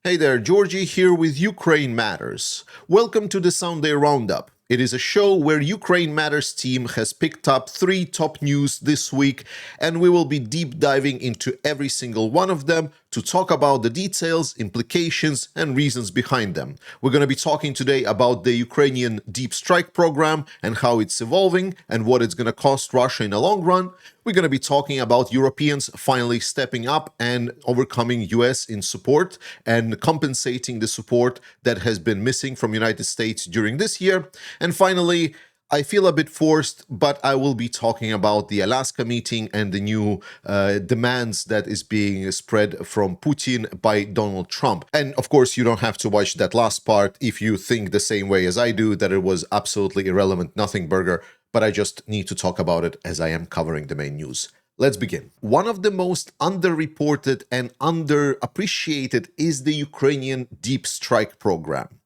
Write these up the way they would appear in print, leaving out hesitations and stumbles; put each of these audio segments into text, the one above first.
Hey there, Georgie here with Ukraine Matters. Welcome to the Sunday Roundup. It is a show where Ukraine Matters team has picked up 3 top news this week, and we will be deep diving into every single one of them to talk about the details, implications, and reasons behind them. We're going to be talking today about the Ukrainian deep strike program and how it's evolving and what it's going to cost Russia in the long run. We're going to be talking about Europeans finally stepping up and overcoming US in support and compensating the support that has been missing from United States during this year. And finally, I feel a bit forced, but I will be talking about the Alaska meeting and the new demands that is being spread from Putin by Donald Trump. And of course, you don't have to watch that last part if you think the same way as I do, that it was absolutely irrelevant, nothing burger, but I just need to talk about it as I am covering the main news. Let's begin. One of the most underreported and underappreciated is the Ukrainian deep strike program.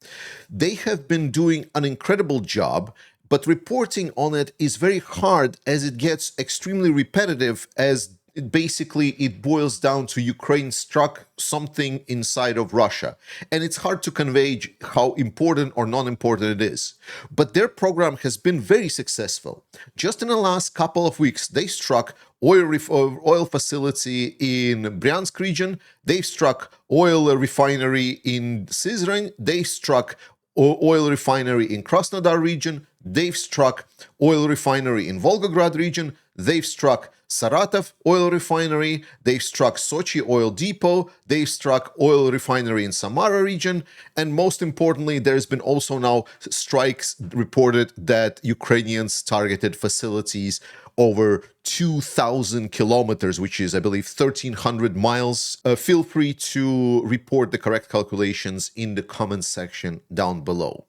They have been doing an incredible job, but reporting on it is very hard as it gets extremely repetitive, as basically it boils down to Ukraine struck something inside of Russia. And it's hard to convey how important or non-important it is. But their program has been very successful. Just in the last couple of weeks, they struck oil facility in Bryansk region, they struck oil refinery in Syzran, they struck oil refinery in Krasnodar region, they've struck oil refinery in Volgograd region, they've struck Saratov oil refinery, they've struck Sochi oil depot, they've struck oil refinery in Samara region, and most importantly, there's been also now strikes reported that Ukrainians targeted facilities over 2,000 kilometers, which is, I believe, 1,300 miles. Feel free to report the correct calculations in the comment section down below.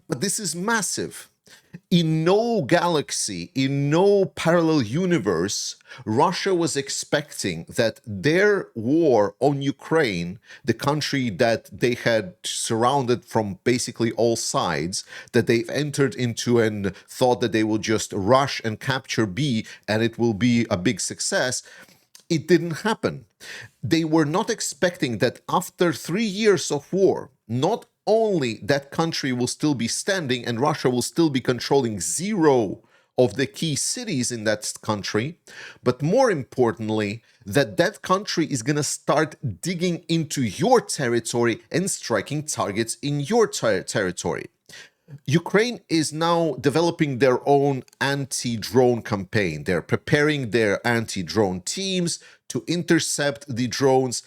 But this is massive. In no galaxy, in no parallel universe, Russia was expecting that their war on Ukraine, the country that they had surrounded from basically all sides, that they've entered into and thought that they will just rush and capture B and it will be a big success. It didn't happen. They were not expecting that after 3 years of war, not only that country will still be standing and Russia will still be controlling 0 of the key cities in that country, but more importantly, that that country is going to start digging into your territory and striking targets in your territory. Ukraine is now developing their own anti-drone campaign. They're preparing their anti-drone teams to intercept the drones,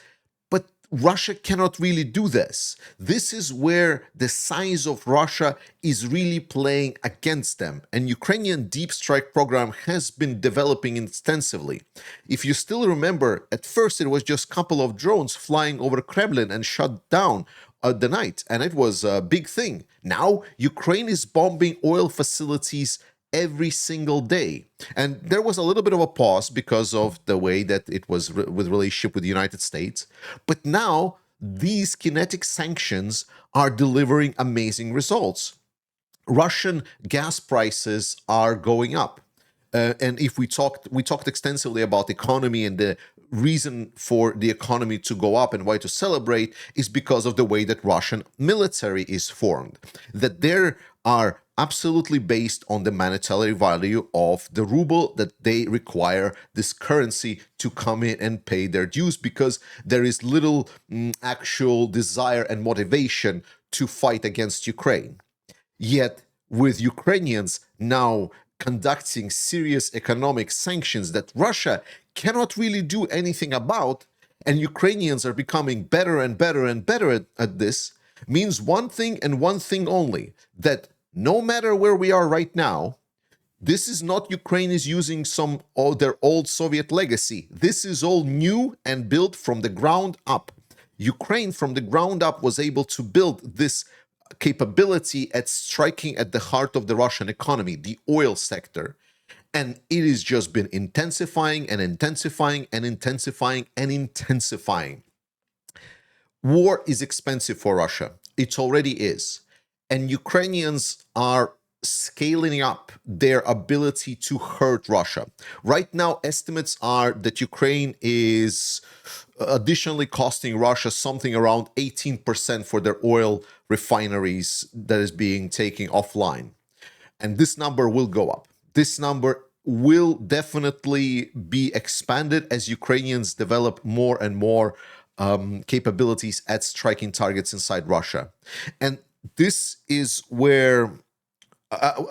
but Russia cannot really do this. This is where the size of Russia is really playing against them, and Ukrainian deep strike program has been developing extensively. If you still remember, at first it was just a couple of drones flying over Kremlin and shut down the night, and it was a big thing. Now Ukraine is bombing oil facilities every single day, and there was a little bit of a pause because of the way that it was with relationship with the United States, but now these kinetic sanctions are delivering amazing results. Russian gas prices are going up. And if we talked extensively about economy, and the reason for the economy to go up and why to celebrate is because of the way that Russian military is formed, that there are absolutely based on the monetary value of the ruble, that they require this currency to come in and pay their dues because there is little actual desire and motivation to fight against Ukraine. Yet with Ukrainians now conducting serious economic sanctions that Russia cannot really do anything about, and Ukrainians are becoming better and better and better at this, means one thing and one thing only, that no matter where we are right now, this is not Ukraine is using some of their old Soviet legacy. This is all new and built from the ground up. Ukraine from the ground up was able to build this capability at striking at the heart of the Russian economy, the oil sector. And it has just been intensifying and intensifying and intensifying and intensifying. War is expensive for Russia. It already is. And Ukrainians are scaling up their ability to hurt Russia. Right now, estimates are that Ukraine is additionally costing Russia something around 18% for their oil refineries that is being taken offline. And this number will go up. This number will definitely be expanded as Ukrainians develop more and more capabilities at striking targets inside Russia. And this is where,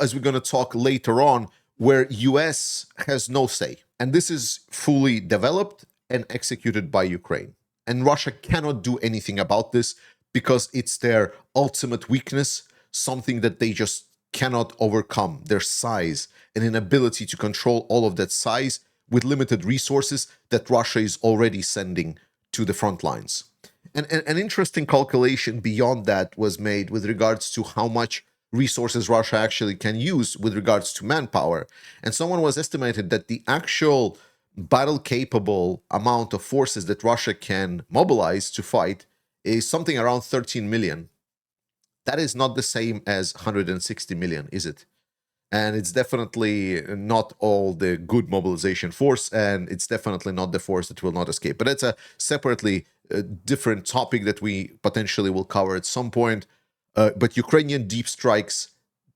as we're going to talk later on, where US has no say. And this is fully developed and executed by Ukraine. And Russia cannot do anything about this because it's their ultimate weakness, something that they just cannot overcome, their size and inability to control all of that size with limited resources that Russia is already sending to the front lines. And an interesting calculation beyond that was made with regards to how much resources Russia actually can use with regards to manpower. And someone was estimated that the actual battle-capable amount of forces that Russia can mobilize to fight is something around 13 million. That is not the same as 160 million, is it? And it's definitely not all the good mobilization force, and it's definitely not the force that will not escape. But it's a separately different topic that we potentially will cover at some point. But Ukrainian deep strikes,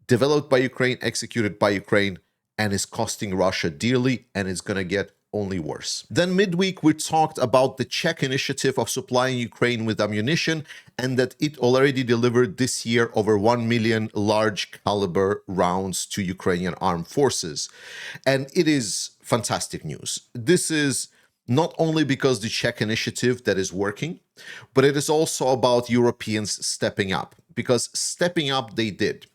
developed by Ukraine, executed by Ukraine, and is costing Russia dearly, and it's going to get only worse. Then midweek, we talked about the Czech Initiative of supplying Ukraine with ammunition, and that it already delivered this year over 1 million large caliber rounds to Ukrainian armed forces. And it is fantastic news. This is not only because the Czech Initiative that is working, but it is also about Europeans stepping up, because stepping up they did.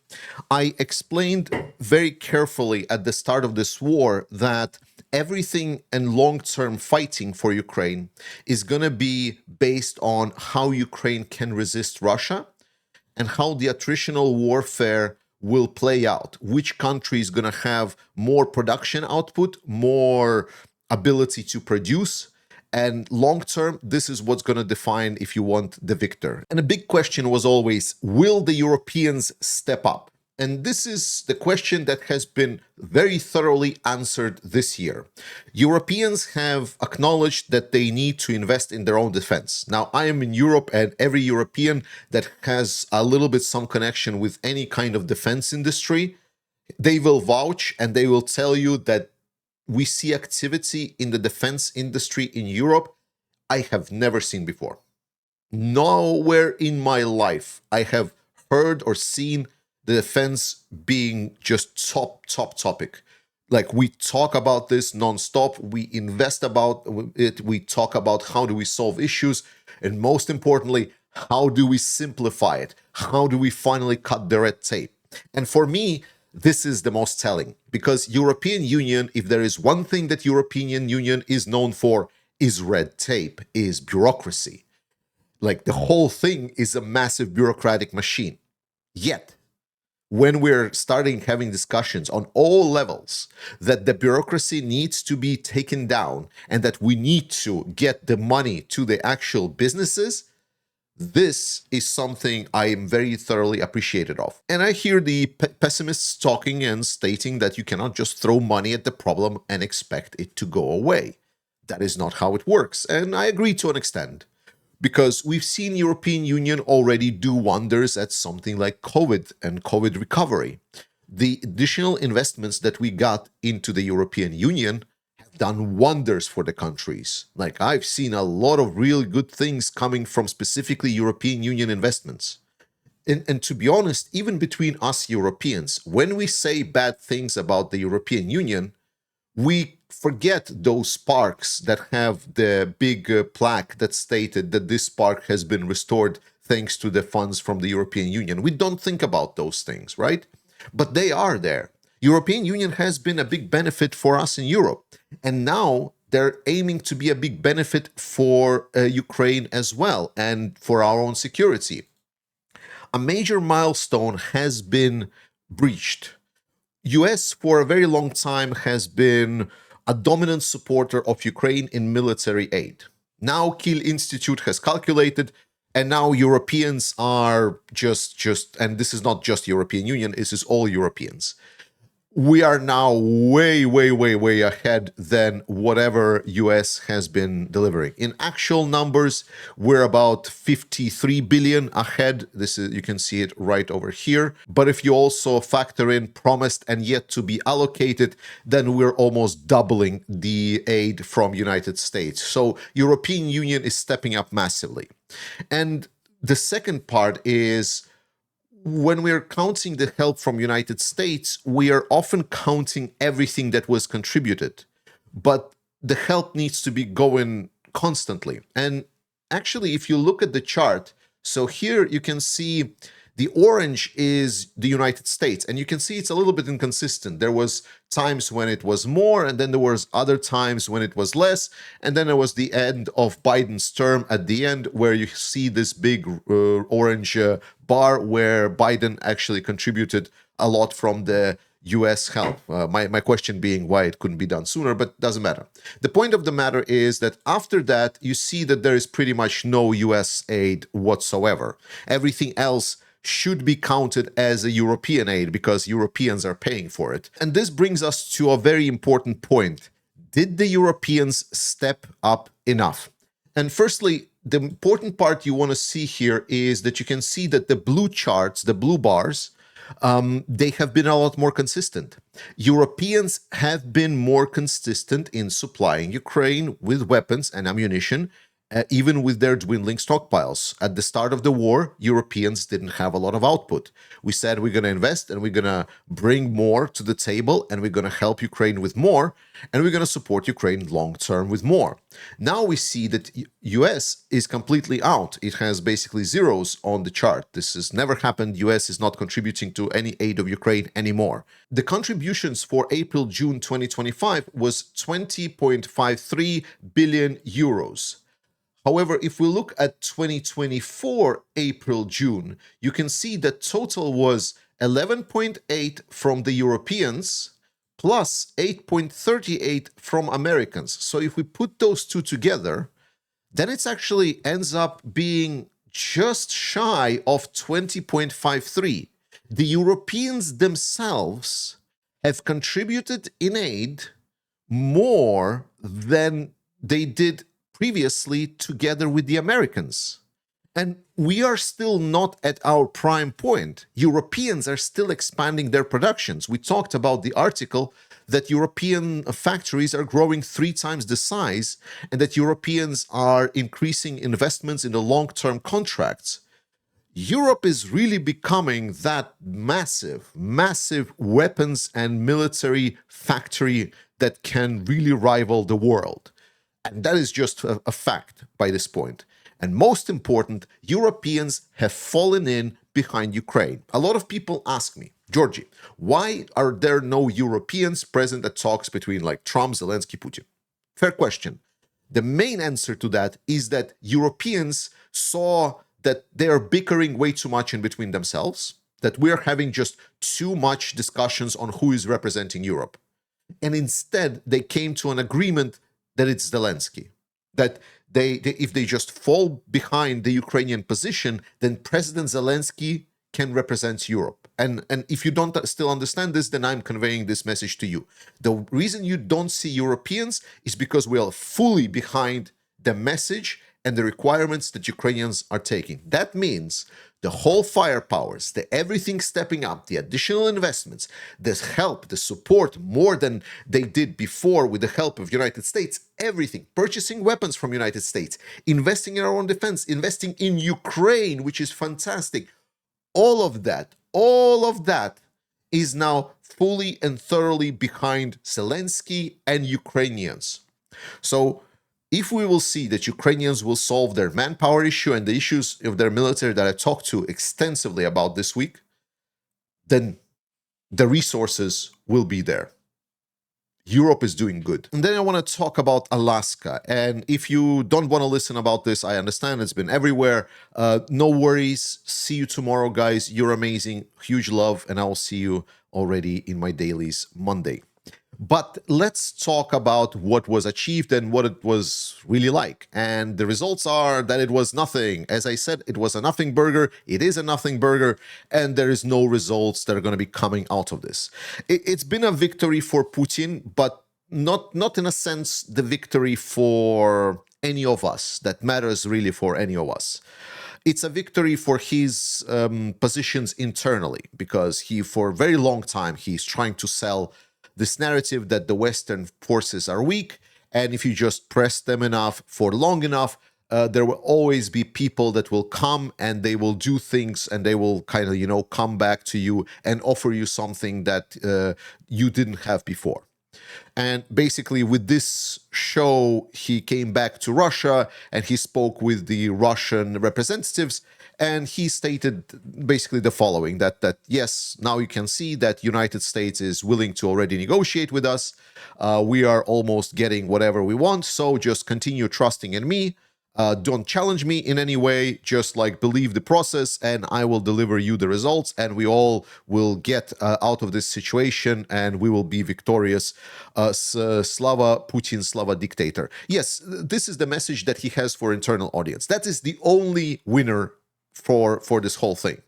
I explained very carefully at the start of this war that everything and long-term fighting for Ukraine is going to be based on how Ukraine can resist Russia and how the attritional warfare will play out. Which country is going to have more production output, more ability to produce, and long-term, this is what's going to define if you want the victor. And a big question was always, will the Europeans step up? And this is the question that has been very thoroughly answered this year. Europeans have acknowledged that they need to invest in their own defense. Now, I am in Europe, and every European that has a little bit some connection with any kind of defense industry, they will vouch and they will tell you that we see activity in the defense industry in Europe I have never seen before. Nowhere in my life I have heard or seen the defense being just top topic. Like, we talk about this nonstop, we invest about it, we talk about how do we solve issues, and most importantly, how do we simplify it? How do we finally cut the red tape? And for me, this is the most telling, because European Union, if there is one thing that European Union is known for, is red tape, is bureaucracy. Like, the whole thing is a massive bureaucratic machine. Yet, when we're starting having discussions on all levels that the bureaucracy needs to be taken down and that we need to get the money to the actual businesses, this is something I am very thoroughly appreciative of. And I hear the pessimists talking and stating that you cannot just throw money at the problem and expect it to go away. That is not how it works. And I agree to an extent, because we've seen European Union already do wonders at something like COVID and COVID recovery. The additional investments that we got into the European Union done wonders for the countries. Like, I've seen a lot of really good things coming from specifically European Union investments. And to be honest, even between us Europeans, when we say bad things about the European Union, we forget those parks that have the big plaque that stated that this park has been restored thanks to the funds from the European Union. We don't think about those things, right? But they are there. European Union has been a big benefit for us in Europe. And now they're aiming to be a big benefit for Ukraine as well, and for our own security. A major milestone has been breached. US for a very long time has been a dominant supporter of Ukraine in military aid. Now Kiel Institute has calculated, and now Europeans are just, and this is not just European Union, this is all Europeans. we are now way ahead than whatever US has been delivering. In actual numbers, we're about 53 billion ahead. This is, you can see it right over here. But if you also factor in promised and yet to be allocated, then we're almost doubling the aid from United States. So European Union is stepping up massively. And the second part is, when we're counting the help from United States, we are often counting everything that was contributed, but the help needs to be going constantly. And actually, if you look at the chart, so here you can see the orange is the United States, and you can see it's a little bit inconsistent. There was times when it was more, and then there was other times when it was less, and then there was the end of Biden's term at the end, where you see this big orange bar where Biden actually contributed a lot from the US help. My question being why it couldn't be done sooner, but doesn't matter. The point of the matter is that after that, you see that there is pretty much no US aid whatsoever. Everything else should be counted as a European aid because Europeans are paying for it. And this brings us to a very important point. Did the Europeans step up enough? And firstly, the important part you want to see here is that you can see that the blue charts, the blue bars, they have been a lot more consistent. Europeans have been more consistent in supplying Ukraine with weapons and ammunition, even with their dwindling stockpiles. At the start of the war, Europeans didn't have a lot of output. We said we're going to invest and we're going to bring more to the table and we're going to help Ukraine with more and we're going to support Ukraine long term with more. Now we see that US is completely out. It has basically zeros on the chart. This has never happened. US is not contributing to any aid of Ukraine anymore. The contributions for April-June 2025 was 20.53 billion euros. However, if we look at 2024 April-June, you can see that total was 11.8 from the Europeans plus 8.38 from Americans. So if we put those two together, then it actually ends up being just shy of 20.53. The Europeans themselves have contributed in aid more than they did previously together with the Americans. And we are still not at our prime point. Europeans are still expanding their productions. We talked about the article that European factories are growing 3 times the size and that Europeans are increasing investments in the long-term contracts. Europe is really becoming that massive weapons and military factory that can really rival the world. And that is just a fact by this point. And most important, Europeans have fallen in behind Ukraine. A lot of people ask me, Georgie, why are there no Europeans present at talks between like Trump, Zelensky, Putin? Fair question. The main answer to that is that Europeans saw that they are bickering way too much in between themselves, that we're having just too much discussions on who is representing Europe. And instead, they came to an agreement that it's Zelensky, that if they just fall behind the Ukrainian position, then President Zelensky can represent Europe. And if you don't still understand this, then I'm conveying this message to you. The reason you don't see Europeans is because we are fully behind the message and the requirements that Ukrainians are taking. That means the whole firepowers, the everything stepping up, the additional investments, the help, the support more than they did before with the help of United States, everything, purchasing weapons from United States, investing in our own defense, investing in Ukraine, which is fantastic. All of that is now fully and thoroughly behind Zelensky and Ukrainians. So if we will see that Ukrainians will solve their manpower issue and the issues of their military that I talked to extensively about this week, then the resources will be there. Europe is doing good. And then I want to talk about Alaska. And if you don't want to listen about this, I understand it's been everywhere. No worries. See you tomorrow, guys. You're amazing. Huge love. And I will see you already in my dailies Monday. But let's talk about what was achieved and what it was really like. And the results are that it was nothing. As I said, it was a nothing burger. It is a nothing burger. And there is no results that are going to be coming out of this. It's been a victory for Putin, but not in a sense the victory for any of us that matters really for any of us. It's a victory for his positions internally, because he, for a very long time, he's trying to sell this narrative that the Western forces are weak, and if you just press them enough for long enough, there will always be people that will come and they will do things and they will kind of, come back to you and offer you something that you didn't have before. And basically, with this show, he came back to Russia and he spoke with the Russian representatives. And he stated basically the following, that yes, now you can see that United States is willing to already negotiate with us. We are almost getting whatever we want. So just continue trusting in me. Don't challenge me in any way. Just like believe the process, and I will deliver you the results, and we all will get out of this situation, and we will be victorious. Slava Putin, Slava dictator. Yes, this is the message that he has for internal audience. That is the only winner for this whole thing.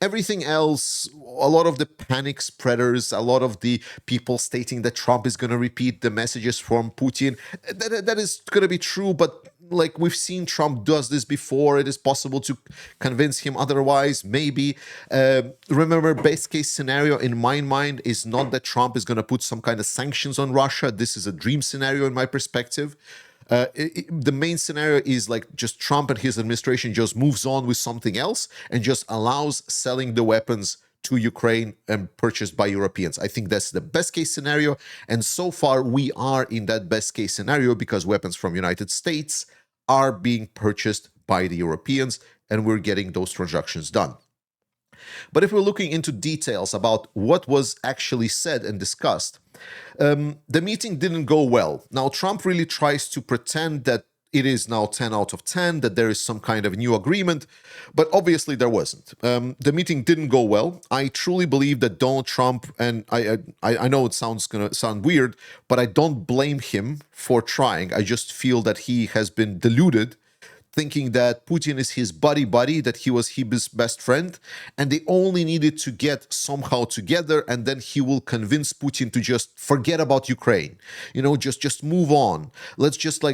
Everything else, a lot of the panic spreaders, a lot of the people stating that Trump is going to repeat the messages from Putin, that is going to be true, but like we've seen Trump does this before. It is possible to convince him otherwise, maybe. Remember, best case scenario in my mind is not that Trump is going to put some kind of sanctions on Russia. This is a dream scenario in my perspective. The main scenario is like just Trump and his administration just moves on with something else and just allows selling the weapons to Ukraine and purchased by Europeans. I think that's the best case scenario. And so far we are in that best case scenario because weapons from United States are being purchased by the Europeans and we're getting those transactions done. But if we're looking into details about what was actually said and discussed, the meeting didn't go well. Now, Trump really tries to pretend that it is now 10 out of 10, that there is some kind of new agreement, but obviously there wasn't. The meeting didn't go well. I truly believe that Donald Trump, and I know it sounds going to sound weird, but I don't blame him for trying. I just feel that he has been deluded, thinking that Putin is his buddy, that he was his best friend, and they only needed to get somehow together, and then he will convince Putin to just forget about Ukraine, just move on. Let's just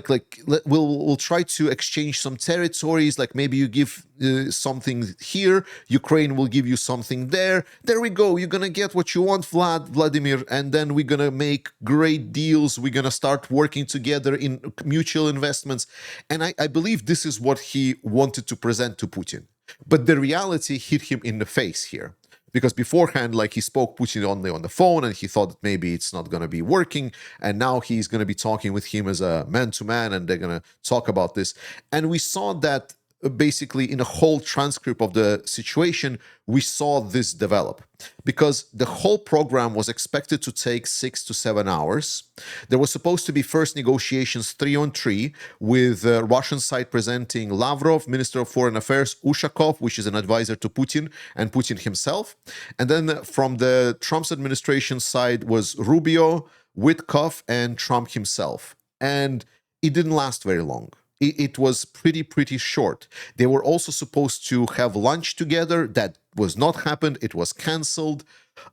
we'll try to exchange some territories, like maybe you give something here, Ukraine will give you something there. There we go. You're gonna get what you want, Vladimir, and then we're gonna make great deals. We're gonna start working together in mutual investments, and I believe this is what he wanted to present to Putin. But the reality hit him in the face here. Because beforehand, he spoke Putin only on the phone and he thought that maybe it's not going to be working. And now he's going to be talking with him as a man-to-man and they're going to talk about this. And we saw that basically in a whole transcript of the situation, we saw this develop. Because the whole program was expected to take 6 to 7 hours. There was supposed to be first negotiations 3-on-3 with Russian side presenting Lavrov, Minister of Foreign Affairs, Ushakov, which is an advisor to Putin, and Putin himself. And then from the Trump's administration side was Rubio, Witkoff, and Trump himself. And it didn't last very long. It was pretty short. They were also supposed to have lunch together. That was not happened. It was cancelled.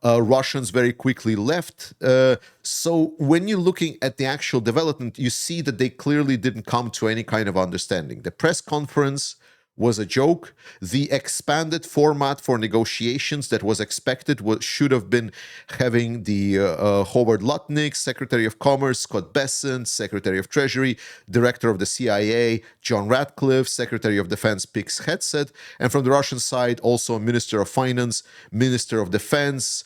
Russians very quickly left. So when you're looking at the actual development, you see that they clearly didn't come to any kind of understanding. The press conference was a joke. The expanded format for negotiations that was expected should have been having the Howard Lutnick, Secretary of Commerce, Scott Bessent, Secretary of Treasury, Director of the CIA, John Ratcliffe, Secretary of Defense Pix Hegseth, and from the Russian side also Minister of Finance, Minister of Defense,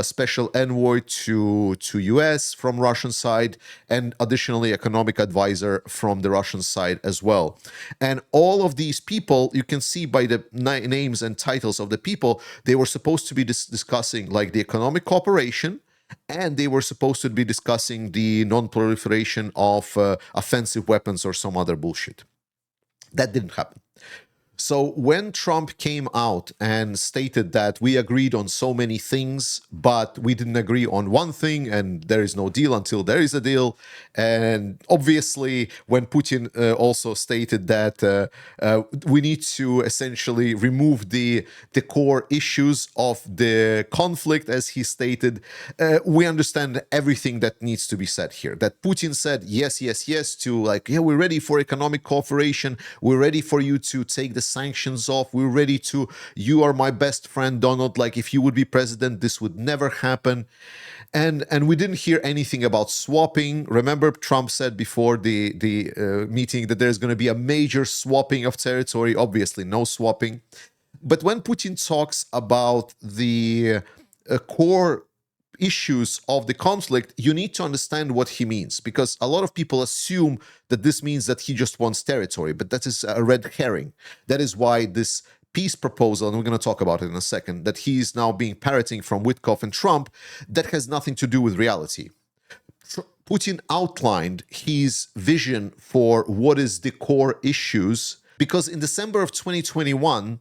special envoy to US from Russian side, and additionally economic advisor from the Russian side as well. And all of these people, you can see by the names and titles of the people, they were supposed to be discussing the economic cooperation, and they were supposed to be discussing the non-proliferation of offensive weapons or some other bullshit. That didn't happen. So when Trump came out and stated that we agreed on so many things, but we didn't agree on one thing, and there is no deal until there is a deal, and obviously when Putin also stated that we need to essentially remove the core issues of the conflict, as he stated, we understand everything that needs to be said here. That Putin said yes, yes, yes to like, yeah, we're ready for economic cooperation, we're ready for you to take the sanctions off, we're ready to, you are my best friend, Donald, like if you would be president, this would never happen. And we didn't hear anything about swapping. Remember, Trump said before the meeting that there's going to be a major swapping of territory. Obviously, no swapping. But when Putin talks about the core issues of the conflict, you need to understand what he means, because a lot of people assume that this means that he just wants territory, but that is a red herring. That is why this peace proposal, and we're going to talk about it in a second, that he is now being parroting from Witkoff and Trump, that has nothing to do with reality. Putin outlined his vision for what is the core issues, because in December of 2021,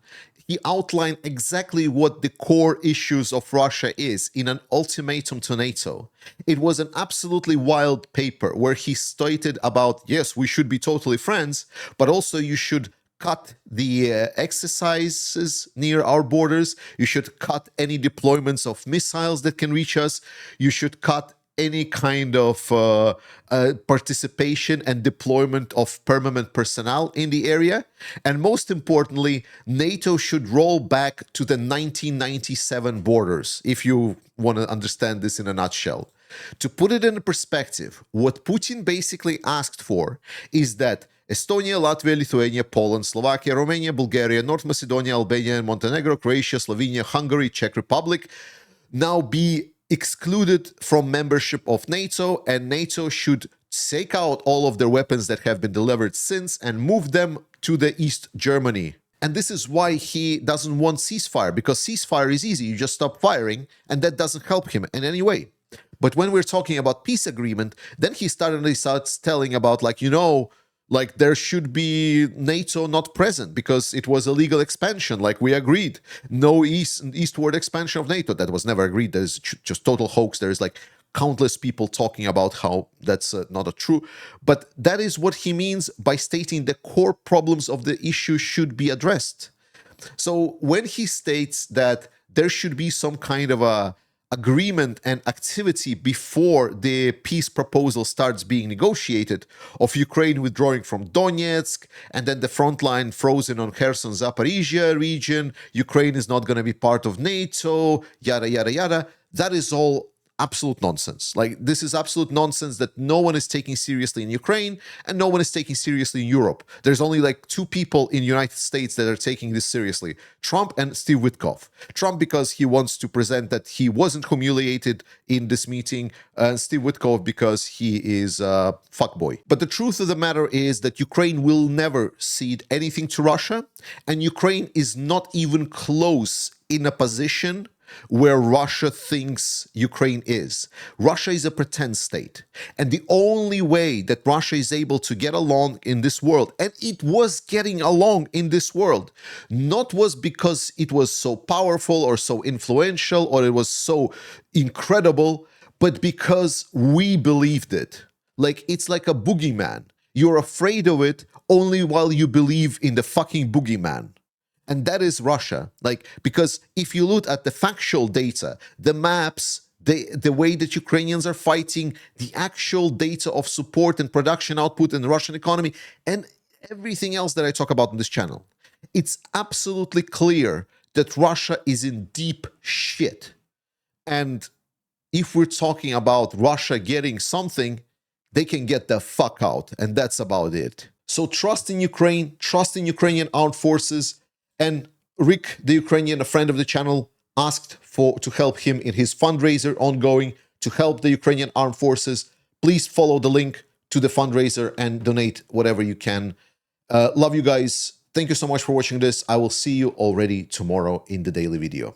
he outlined exactly what the core issues of Russia is in an ultimatum to NATO. It was an absolutely wild paper where he stated about, yes, we should be totally friends, but also you should cut the exercises near our borders, you should cut any deployments of missiles that can reach us, you should cut any kind of participation and deployment of permanent personnel in the area. And most importantly, NATO should roll back to the 1997 borders, if you want to understand this in a nutshell. To put it in perspective, what Putin basically asked for is that Estonia, Latvia, Lithuania, Poland, Slovakia, Romania, Bulgaria, North Macedonia, Albania, Montenegro, Croatia, Slovenia, Hungary, Czech Republic now be excluded from membership of NATO, and NATO should take out all of their weapons that have been delivered since and move them to the East Germany. And this is why he doesn't want ceasefire, because ceasefire is easy. You just stop firing, and that doesn't help him in any way. But when we're talking about peace agreement, then he starts telling about, like, you know, like there should be NATO not present because it was a legal expansion, like we agreed. No eastward expansion of NATO. That was never agreed. There's just total hoax. There's like countless people talking about how that's not a true. But that is what he means by stating the core problems of the issue should be addressed. So when he states that there should be some kind of a agreement and activity before the peace proposal starts being negotiated, of Ukraine withdrawing from Donetsk, and then the front line frozen on Kherson, Zaporizhia region, Ukraine is not going to be part of NATO, yada, yada, yada. That is all absolute nonsense. Like, this is absolute nonsense that no one is taking seriously in Ukraine and no one is taking seriously in Europe. There's only like two people in the United States that are taking this seriously: Trump and Steve Witkoff. Trump because he wants to present that he wasn't humiliated in this meeting, and Steve Witkoff because he is a fuckboy. But the truth of the matter is that Ukraine will never cede anything to Russia, and Ukraine is not even close in a position where Russia thinks Ukraine is. Russia is a pretend state. And the only way that Russia is able to get along in this world, and it was getting along in this world, not was because it was so powerful or so influential or it was so incredible, but because we believed it. Like, it's like a boogeyman. You're afraid of it only while you believe in the fucking boogeyman. And that is Russia. Like, because if you look at the factual data, the maps, the way that Ukrainians are fighting, the actual data of support and production output in the Russian economy, and everything else that I talk about on this channel, it's absolutely clear that Russia is in deep shit. And if we're talking about Russia getting something, they can get the fuck out. And that's about it. So trust in Ukraine, trust in Ukrainian armed forces. And Rick, the Ukrainian, a friend of the channel, asked to help him in his fundraiser ongoing to help the Ukrainian armed forces. Please follow the link to the fundraiser and donate whatever you can. Love you guys. Thank you so much for watching this. I will see you already tomorrow in the daily video.